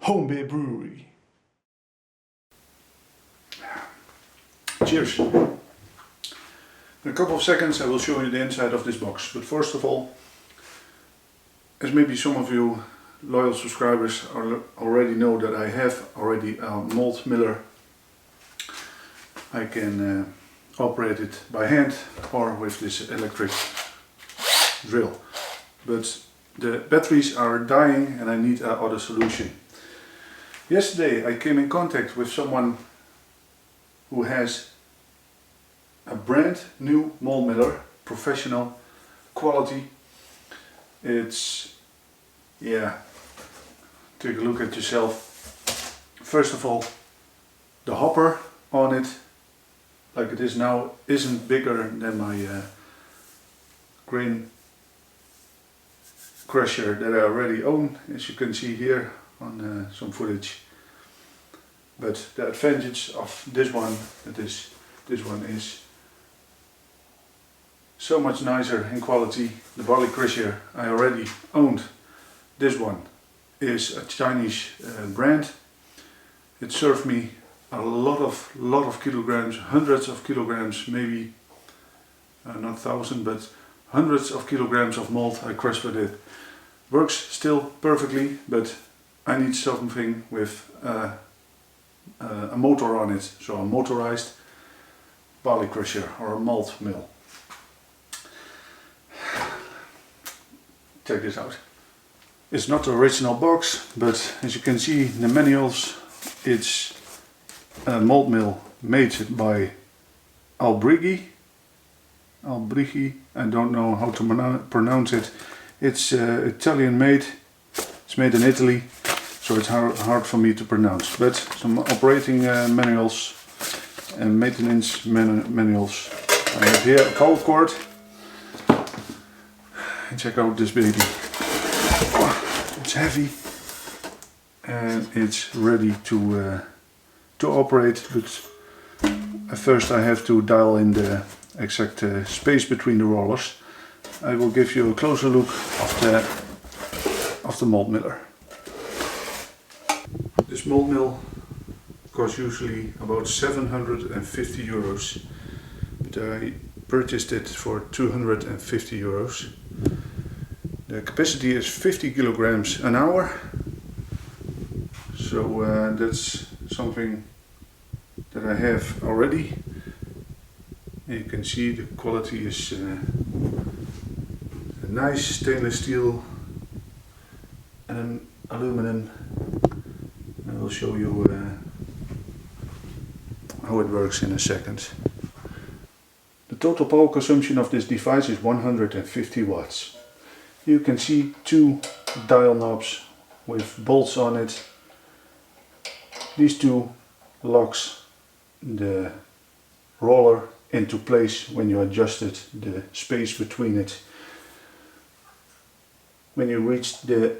homebeerbrewery. Cheers! In a couple of seconds I will show you the inside of this box, but first of all, as maybe some of you loyal subscribers already know, that I have already a MALT miller. I can operate it by hand or with this electric drill, but the batteries are dying and I need another solution. Yesterday I came in contact with someone who has a brand new MALT miller, professional quality. It's, yeah, take a look at yourself. First of all, the hopper on it, like it is now, isn't bigger than my grain crusher that I already own, as you can see here on some footage. But the advantage of this one, this one is so much nicer in quality. The barley crusher I already owned, this one is a Chinese brand. It served me a lot of kilograms, hundreds of kilograms, maybe not thousand, but hundreds of kilograms of malt I crushed with it. Works still perfectly, but I need something with a motor on it, so a motorized barley crusher or a malt mill. Check this out. It's not the original box, but as you can see in the manuals, it's a malt mill made by Albrigi. I don't know how to pronounce it. It's Italian made. It's made in Italy, so it's hard for me to pronounce. But some operating manuals and maintenance manuals. I have here a cold cord. And check out this baby. It's heavy and it's ready to operate, but at first I have to dial in the exact space between the rollers. I will give you a closer look of the malt miller. This malt mill costs usually about 750 euros, but I purchased it for 250 euros. The capacity is 50 kilograms an hour, so that's something that I have already. And you can see the quality is a nice stainless steel and aluminum. I will show you how it works in a second. The total power consumption of this device is 150 watts. You can see two dial knobs with bolts on it. These two locks the roller into place when you adjusted the space between it. When you reach the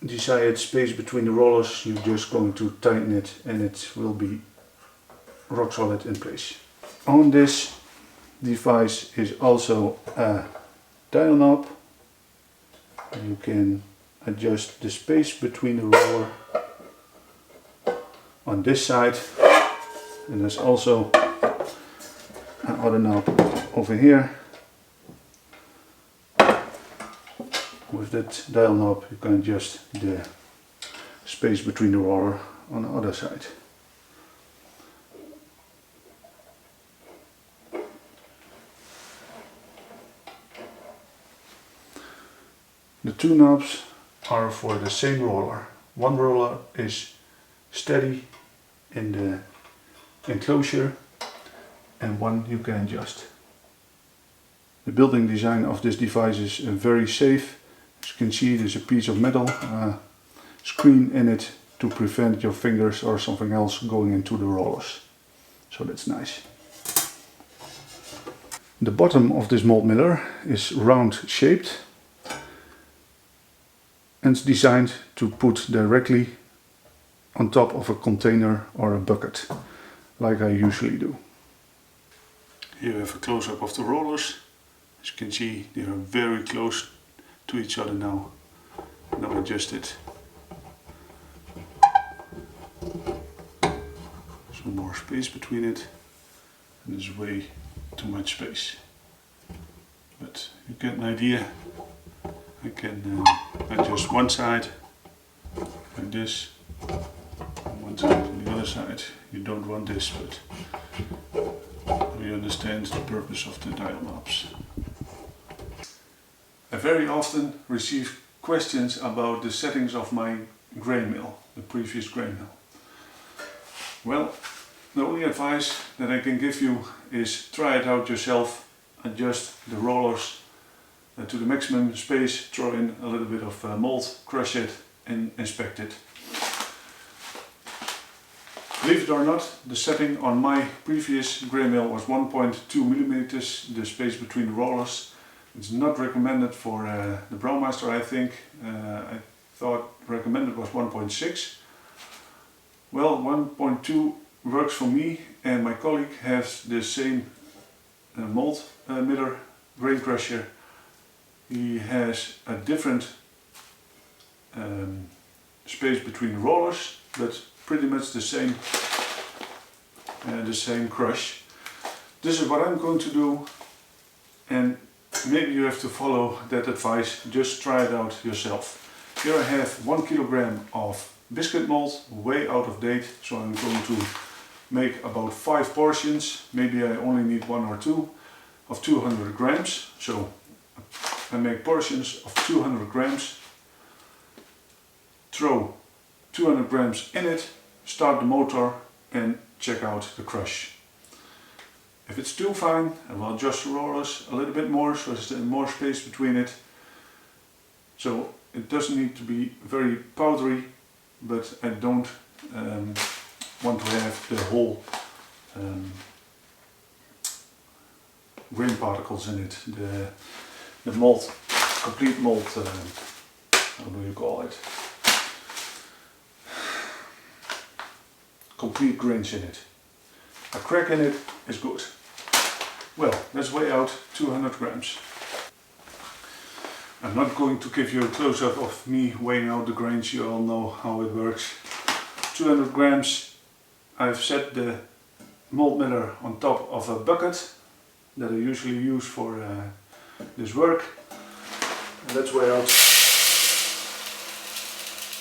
desired space between the rollers, you're just going to tighten it and it will be rock solid in place. On this device is also a dial knob. You can adjust the space between the roller on this side, and there's also another knob over here. With that dial knob you can adjust the space between the roller on the other side. The two knobs are for the same roller. One roller is steady in the enclosure and one you can adjust. The building design of this device is very safe. As you can see, there's a piece of metal screen in it to prevent your fingers or something else going into the rollers. So that's nice. The bottom of this malt miller is round shaped and it's designed to put directly on top of a container or a bucket, like I usually do. Here we have a close-up of the rollers. As you can see, they are very close to each other now. Now adjust it. some more space between it, and there's way too much space. But you get an idea. I can adjust one side like this, and one side on the other side. You don't want this, but you understand the purpose of the dial knobs. I very often receive questions about the settings of my grain mill, the previous grain mill. Well, the only advice that I can give you is try it out yourself, adjust the rollers to the maximum space, throw in a little bit of malt, crush it and inspect it. Believe it or not, the setting on my previous grain mill was 1.2 millimeters, the space between the rollers. It's not recommended for the Brewmaster, I think. I thought recommended was 1.6. Well, 1.2 works for me, and my colleague has the same malt miller grain crusher. He has a different space between the rollers, but pretty much the same crush. This is what I'm going to do, and maybe you have to follow that advice. Just try it out yourself. Here I have 1 kilogram of biscuit malt, way out of date, so I'm going to make about 5 portions. Maybe I only need 1 or 2 of 200 grams. So I make portions of 200 grams, throw 200 grams in it, start the motor and check out the crush. If it's too fine, I will adjust the rollers a little bit more so there's more space between it. So it doesn't need to be very powdery, but I don't want to have the whole grain particles in it. The malt, complete malt, how do you call it? Complete grains in it. A crack in it is good. Well, let's weigh out 200 grams. I'm not going to give you a close-up of me weighing out the grains, you all know how it works. 200 grams, I've set the malt miller on top of a bucket that I usually use for this work. And let's weigh out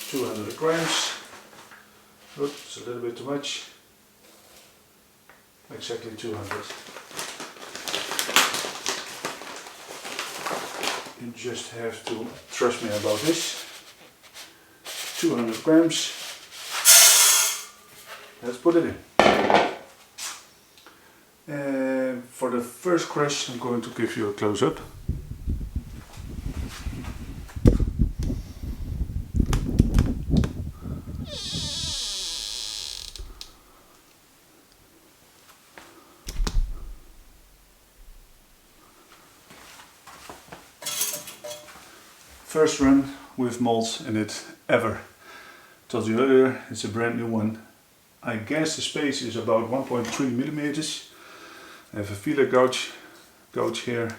200 grams. Oops, a little bit too much. Exactly 200. You just have to trust me about this. 200 grams. Let's put it in. For the first crush, I'm going to give you a close-up. First run with malt in it ever. Told you earlier, it's a brand new one. I guess the space is about 1.3 millimeters. I have a feeler gouge here.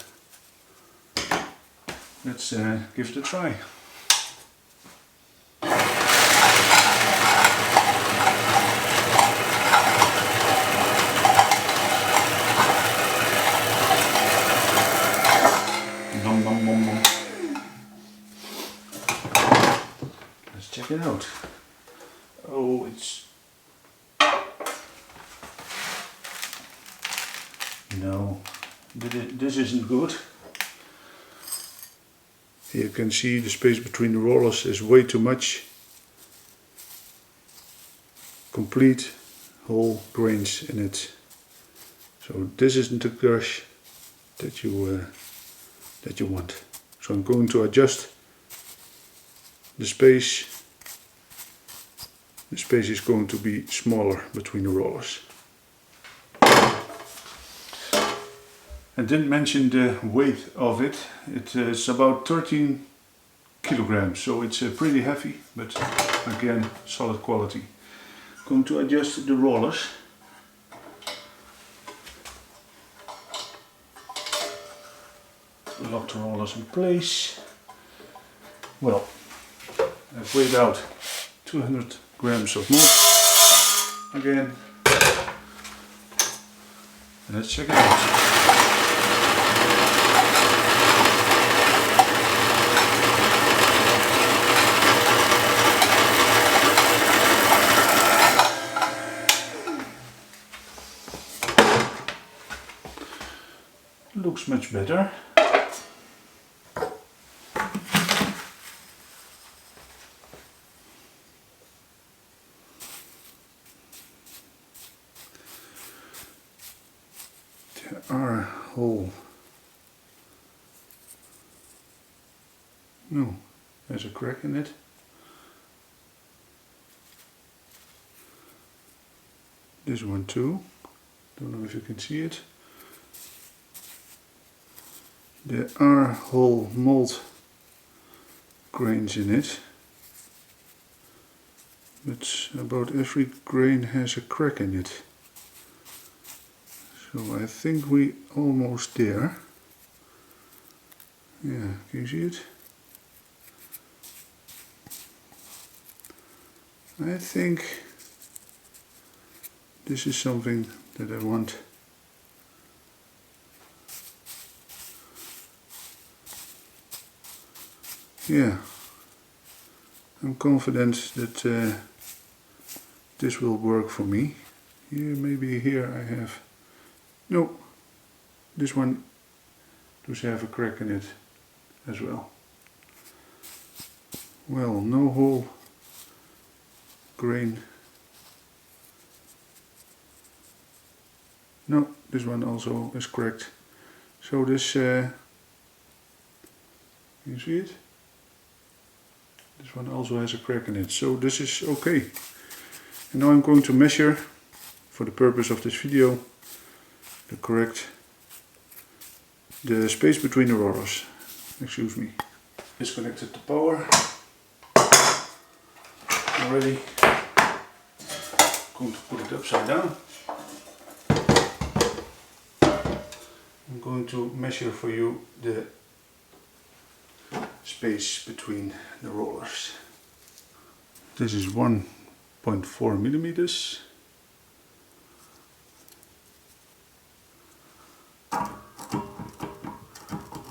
Let's give it a try. Nom, nom, nom, nom. Let's check it out. Oh, it's... No, this isn't good. Here you can see the space between the rollers is way too much. Complete whole grains in it. So this isn't the crush that you want. So I'm going to adjust the space. The space is going to be smaller between the rollers. I didn't mention the weight of it. It is about 13 kilograms, so it's pretty heavy, but again, solid quality. Going to adjust the rollers. Lock the rollers in place. Well, I've weighed out 200 grams of malt. Again, Let's check it out. Looks much better. There are hole. No, there's a crack in it. This one too. Don't know if you can see it. There are whole malt grains in it, but about every grain has a crack in it. So I think we almost there. Yeah, can you see it? I think this is something that I want. Yeah, I'm confident that this will work for me. Here, maybe here I have. No, this one does have a crack in it as well. Well, no whole grain. No, this one also is cracked. So this, can you see it? This one also has a crack in it, so this is okay. And now I'm going to measure, for the purpose of this video, the space between the rollers. Excuse me. Disconnected the power. Already. Going to put it upside down. I'm going to measure for you the space between the rollers. This is 1.4 millimeters.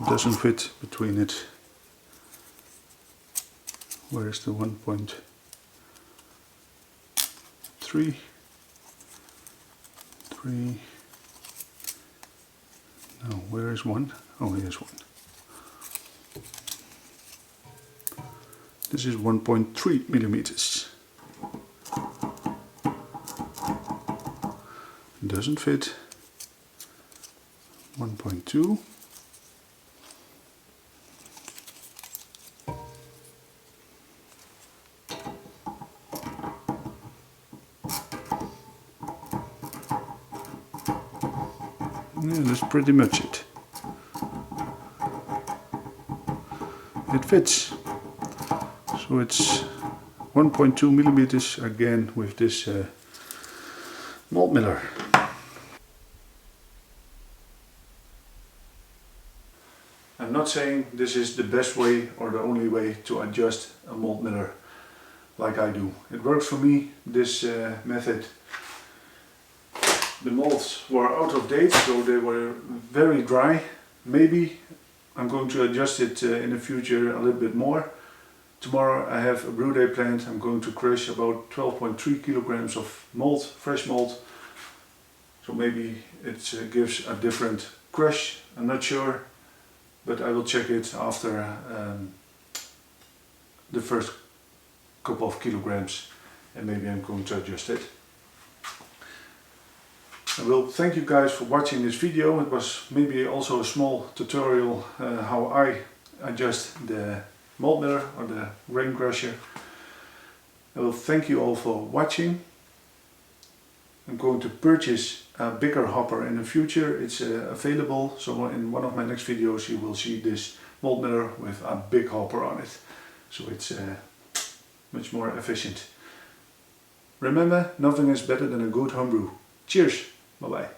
Doesn't fit between it. Where is the 1.3? No, where is one? Oh, here's one. This is 1.3 millimeters. Doesn't fit. 1.2. Yeah, that's pretty much it. It fits. So it's 1.2 millimeters again with this malt miller. I'm not saying this is the best way or the only way to adjust a malt miller like I do. It works for me, this method. The malts were out of date, so they were very dry. Maybe I'm going to adjust it in the future a little bit more. Tomorrow I have a brew day planned. I'm going to crush about 12.3 kilograms of malt, fresh malt. So maybe it gives a different crush, I'm not sure. But I will check it after the first couple of kilograms, and maybe I'm going to adjust it. I will thank you guys for watching this video. It was maybe also a small tutorial how I adjust the malt miller or the grain crusher. I will thank you all for watching. I'm going to purchase a bigger hopper in the future. It's available, so in one of my next videos you will see this malt miller with a big hopper on it. So it's much more efficient. Remember, nothing is better than a good homebrew. Cheers! Bye bye.